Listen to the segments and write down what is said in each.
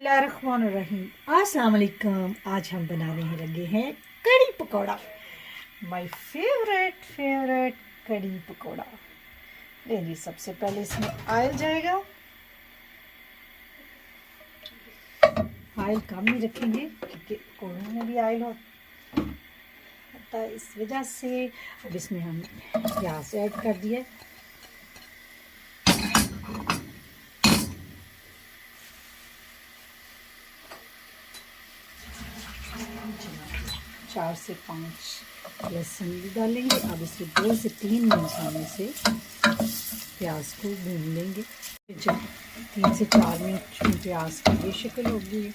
बिस्मिल्लाहिर्रहमानिर्रहीम। अस्सलाम वालेकुम। आज हम बनाने लगे हैं कड़ी पकौड़ा। माय फेवरेट कड़ी पकौड़ा। लीजिए, सबसे पहले इसमें ऑयल जाएगा। ऑयल कम ही रखेंगे क्योंकि पकौड़ों में भी ऑयल होता है, इस वजह से। अब इसमें हम प्याज ऐड कर दिए। चार से 5 लहसुन भी डालेंगे। अब इसे 2 से 3 मिनट हम इसे प्याज को भून लेंगे। जब 3 से 4 मिनट में प्याज की ये शक्ल होगी,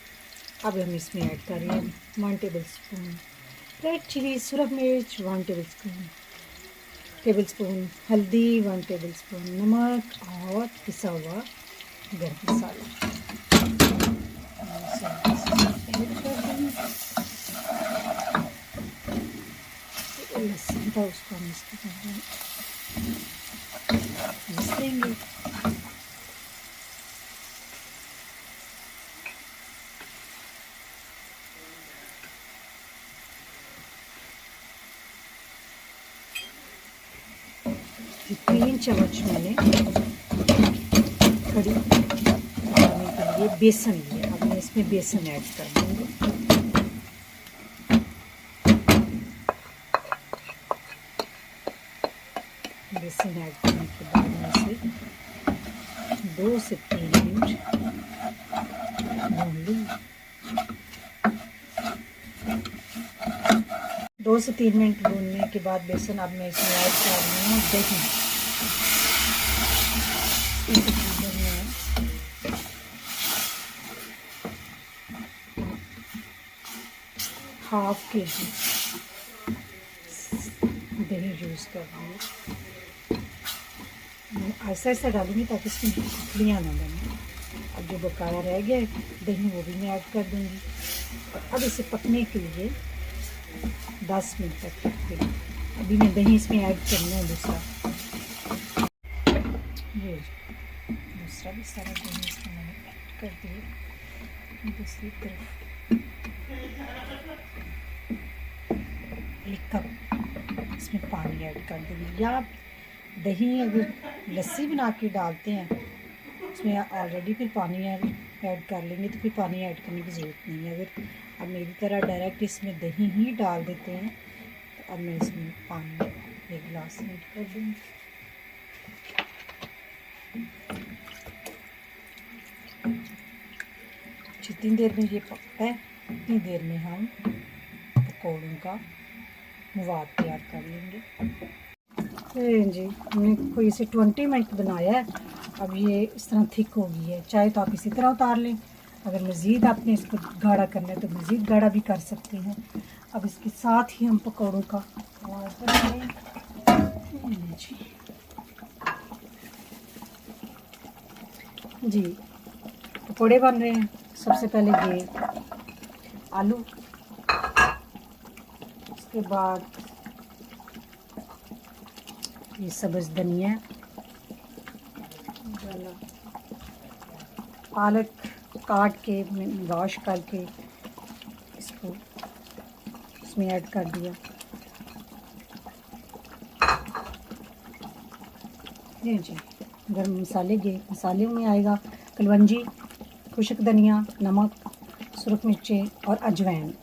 अब हम इसमें ऐड कर रहे हैं 1 टेबल स्पून रेड चिली सुरख मिर्च, 1 टेबल स्पून हल्दी, 1 टेबल स्पून नमक और पिसा हुआ गरम मसाला। लहसुन था उसको हम इसके मिक्स देंगे। तीन चम्मच मैंने कड़ी बनाने के लिए बेसन लिया। अब मैं इसमें बेसन ऐड कर दूँगी। बेसन ऐड करने के बाद मैं इसे 2 से 3 मिनट भून लूँगी। 2 से 3 मिनट भूनने के बाद बेसन, अब मैं इसमें ऐड कर रही हूँ दही। हाफ के जी दही यूज़ कर रही हूँ। ऐसा ऐसा डालूंगी ताकि इसमें गुठलियाँ ना बने। अब जो बकाया रह गया दही वो भी मैं ऐड कर दूँगी। अब इसे पकने के लिए 10 मिनट तक रख देंगे। अभी मैं दही इसमें ऐड करना है दूसरा भी सारा दही इसमें मैंने ऐड कर दिया। दूसरी तरफ 1 कप इसमें पानी ऐड कर देंगे। या दही अगर लस्सी बना के डालते हैं उसमें ऑलरेडी फिर पानी ऐड कर लेंगे, तो फिर पानी ऐड करने की ज़रूरत नहीं है। अगर अब मेरी तरह डायरेक्ट इसमें दही ही डाल देते हैं तो अब मैं इसमें पानी 1 गिलास ऐड कर दूँगी। जितनी देर में ये पकता है उतनी देर में हम पकौड़ों का मवाद तैयार कर लेंगे। जी, हमने कोई इसे 20 मिनट बनाया है। अब ये इस तरह थिक हो गई है। चाहे तो आप इसी तरह उतार लें, अगर मज़ीद आपने इसको गाढ़ा करना है तो मज़ीद गाढ़ा भी कर सकते हैं। अब इसके साथ ही हम पकौड़ों का मवाद बनाएंगे। जी, पकौड़े बन रहे हैं। सबसे पहले ये आलू, उसके बाद ये सब्ज़ धनिया, पालक काट के वॉश करके इसको इसमें ऐड कर दिया। ये जी गर्म मसाले के मसाले में आएगा कलवंजी, खुश्क धनिया, नमक, सुरख मिर्चें और अजवाइन।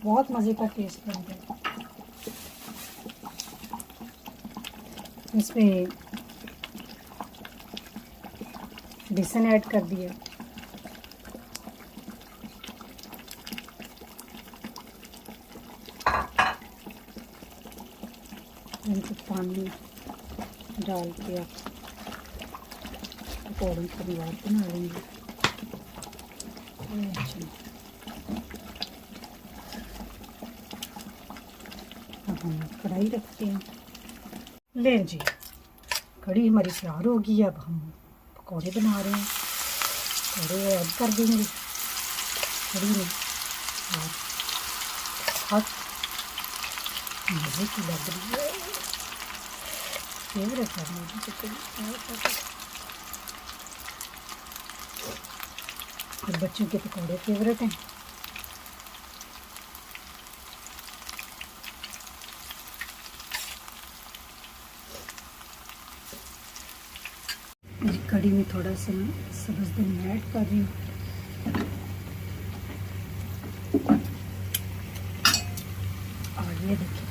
बहुत मज़े का टेस्ट बनता है। इसमें बेसन ऐड कर दिया। इनको पानी डाल के आप पकौड़ों का मवाद बना लेंगे। अब हम कढ़ाई रखते हैं। लें जी, कढ़ी हमारी तैयार हो गई। अब हम पकौड़े बना रहे हैं। पकौड़े ऐड कर देंगे कढ़ी में और बहुत मज़े की लग रही है। फेवरेट है मेरी तो कढ़ी। और बच्चों के पकौड़े फेवरेट हैं। कढ़ी में थोड़ा सा सब्ज़ धनिया ऐड कर रही हूँ। और ये देखिए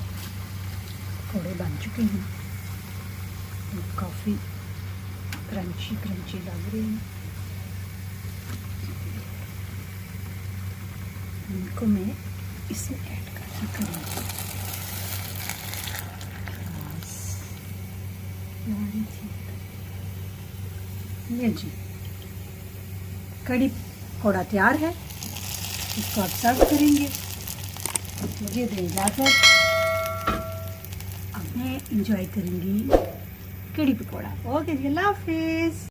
पकौड़े बन चुके हैं, काफ़ी क्रंची क्रंची लग रही है। इनको मैं इसमें ऐड करके करूँगी। ये जी कढ़ी पकौड़ा तैयार है, इसको आप सर्व करेंगे। मुझे दें इजाज़त, अब मैं इंजॉय करूँगी कढ़ी पकौड़ा। ओके जी, अल्लाह हाफिज़।